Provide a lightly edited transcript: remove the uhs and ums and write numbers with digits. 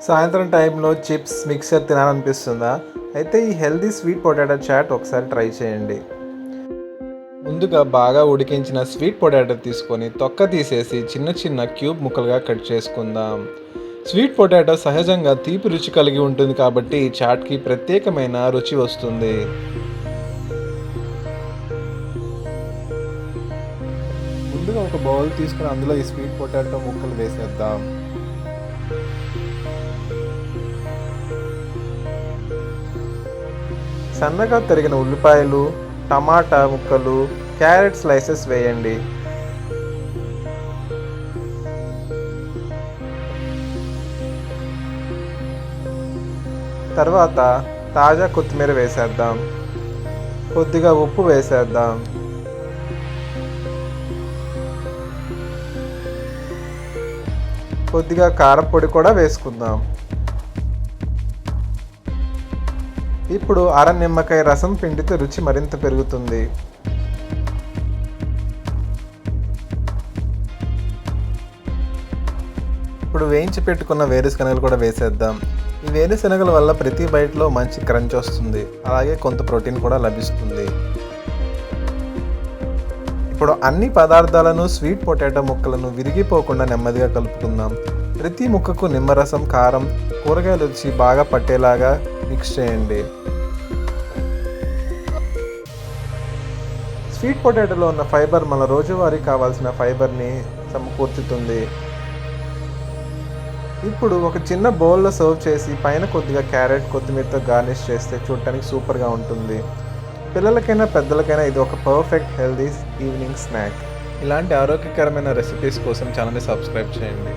సాయంత్రం టైంలో chips mixer తినాలనిపిస్తుందా? అయితే ఈ హెల్దీ స్వీట్ పొటాటో చాట్ ఒకసారి ట్రై చేయండి. ముందుగా బాగా ఉడికించిన స్వీట్ పొటాటో తీసుకొని తొక్క తీసేసి చిన్న చిన్న క్యూబ్ ముక్కలుగా కట్ చేసుకుందాం. స్వీట్ పొటాటో సహజంగా తీపి రుచి కలిగి ఉంటుంది కాబట్టి ఈ చాట్కి ప్రత్యేకమైన రుచి వస్తుంది. ముందుగా ఒక బౌల్ తీసుకుని అందులో ఈ స్వీట్ పొటాటో ముక్కలు వేసేద్దాం. సన్నగా తరిగిన ఉల్లిపాయలు, టమాటా ముక్కలు, క్యారెట్ స్లైసెస్ వేయండి. తర్వాత తాజా కొత్తిమీర వేసేద్దాం. కొద్దిగా ఉప్పు వేసేద్దాం. కొద్దిగా కారపొడి కూడా వేసుకుందాం. ఇప్పుడు అర నిమ్మకాయ రసం పిండితే రుచి మరింత పెరుగుతుంది. ఇప్పుడు వేయించి పెట్టుకున్న వేరుశనగలు కూడా వేసేద్దాం. ఈ వేరుశనగల వల్ల ప్రతి బైట్లో మంచి క్రంచ్ వస్తుంది, అలాగే కొంత ప్రోటీన్ కూడా లభిస్తుంది. ఇప్పుడు అన్ని పదార్థాలను స్వీట్ పొటాటో ముక్కలను విరిగిపోకుండా నెమ్మదిగా కలుపుకుందాం. ప్రతి ముక్కకు నిమ్మరసం, కారం, కూరగాయల రుచి బాగా పట్టేలాగా మిక్స్ చేయండి. స్వీట్ పొటాటోలో ఉన్న ఫైబర్ మన రోజువారీ కావాల్సిన ఫైబర్ని సమకూర్చుతుంది. ఇప్పుడు ఒక చిన్న బౌల్లో సర్వ్ చేసి పైన కొద్దిగా క్యారెట్, కొత్తిమీరతో గార్నిష్ చేస్తే చూడటానికి సూపర్గా ఉంటుంది. పిల్లలకైనా పెద్దలకైనా ఇది ఒక పర్ఫెక్ట్ హెల్దీ ఈవినింగ్ స్నాక్. ఇలాంటి ఆరోగ్యకరమైన రెసిపీస్ కోసం ఛానల్ని సబ్స్క్రైబ్ చేయండి.